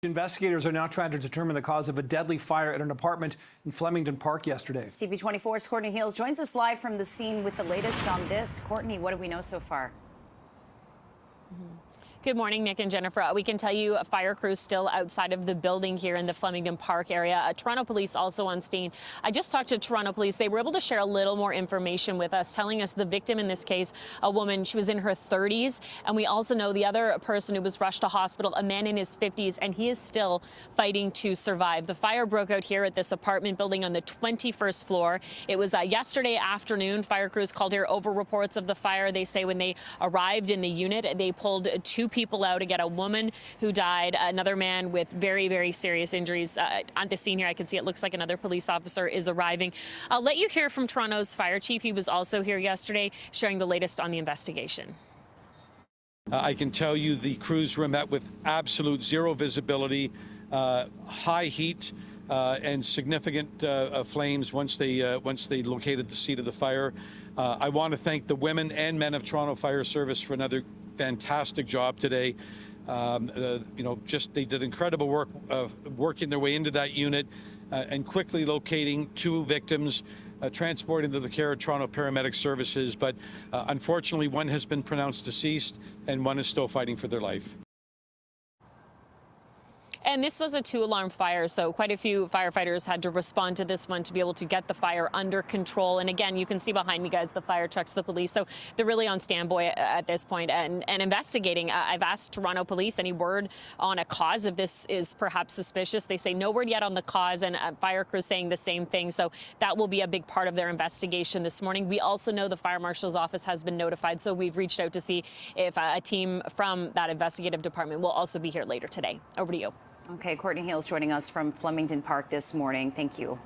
Investigators are now trying to determine the cause of a deadly fire at an apartment in Flemingdon Park yesterday. CP24's Courtney joins us live from the scene with the latest on this. Courtney, what do we know so far? Good morning, Nick and Jennifer. We can tell you fire crews still outside of the building here in the Flemingdon Park area. Toronto police also on scene. I just talked to Toronto police. They were able to share a little more information with us, telling us the victim in this case, a woman, she was in her 30s. And we also know the other person who was rushed to hospital, a man in his 50s, and he is still fighting to survive. The fire broke out here at this apartment building on the 21st floor. It was yesterday afternoon. Fire crews called here over reports of the fire. They say when they arrived in the unit, they pulled two people out. Again, a woman who died, another man with very, very serious injuries. On the scene here, I can see it looks like another police officer is arriving. I'll let you hear from Toronto's fire chief. He was also here yesterday, sharing the latest on the investigation. I can tell you the crews were met with absolute zero visibility, high heat, and significant flames once they located the seat of the fire. I want to thank the women and men of Toronto Fire Service for another fantastic job today. They did incredible work working their way into that unit and quickly locating two victims, transporting to the care of Toronto Paramedic Services. But unfortunately, one has been pronounced deceased and one is still fighting for their life. And this was a two-alarm fire, so quite a few firefighters had to respond to this one to be able to get the fire under control. And again, you can see behind me, guys, the fire trucks, the police. So they're really on standby at this point and investigating. I've asked Toronto police any word on a cause if this is perhaps suspicious. They say no word yet on the cause, and fire crews saying the same thing. So that will be a big part of their investigation this morning. We also know the fire marshal's office has been notified, so we've reached out to see if a team from that investigative department will also be here later today. Over to you. Okay, Courtney Hale's joining us from Flemingdon Park this morning. Thank you.